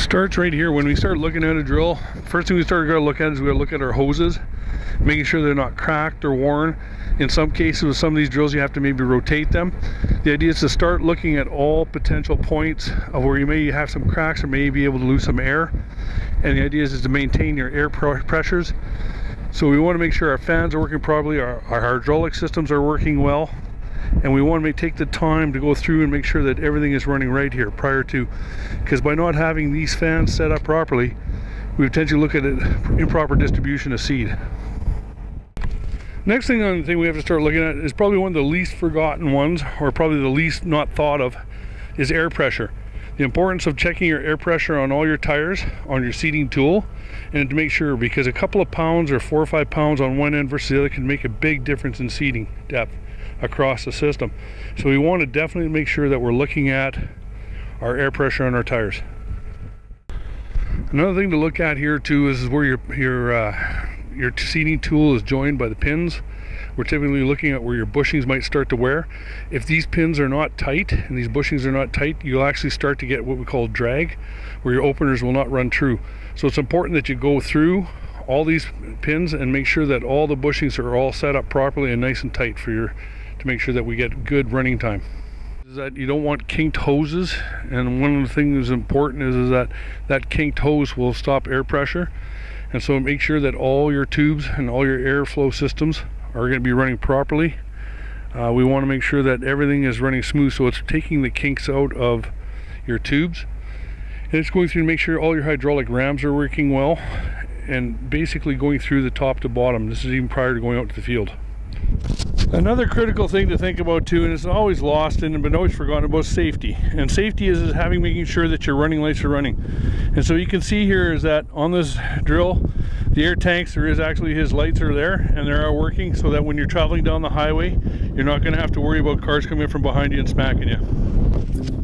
Starts right here. When we start looking at a drill, first thing we start to look at is we got to look at our hoses, making sure they're not cracked or worn. In some cases with some of these drills you have to maybe rotate them. The idea is to start looking at all potential points of where you may have some cracks or may be able to lose some air, and the idea is to maintain your air pressures. So we want to make sure our fans are working properly, our hydraulic systems are working well, and we want to take the time to go through and make sure that everything is running right here prior to, because by not having these fans set up properly, we potentially look at an improper distribution of seed. Next thing on the thing we have to start looking at is probably one of the least forgotten ones, or probably the least not thought of, is air pressure. The importance of checking your air pressure on all your tires, on your seeding tool, and to make sure, because a couple of pounds or 4 or 5 pounds on one end versus the other can make a big difference in seeding depth across the system. So we want to definitely make sure that we're looking at our air pressure on our tires. Another thing to look at here too is where your seeding tool is joined by the pins. We're typically looking at where your bushings might start to wear. If these pins are not tight and these bushings are not tight, you'll actually start to get what we call drag, where your openers will not run true. So it's important that you go through all these pins and make sure that all the bushings are all set up properly and nice and tight to make sure that we get good running time. Is that you don't want kinked hoses, and one of the things that's important is that kinked hose will stop air pressure. And so make sure that all your tubes and all your airflow systems are going to be running properly. We want to make sure that everything is running smooth, so it's taking the kinks out of your tubes. And it's going through to make sure all your hydraulic rams are working well, and basically going through the top to bottom. This is even prior to going out to the field. Another critical thing to think about too, and it's always lost and been always forgotten about, safety. And safety is making sure that your running lights are running. And so you can see here is that on this drill, the air tanks, there is actually his lights are there and they are working, so that when you're traveling down the highway, you're not going to have to worry about cars coming in from behind you and smacking you.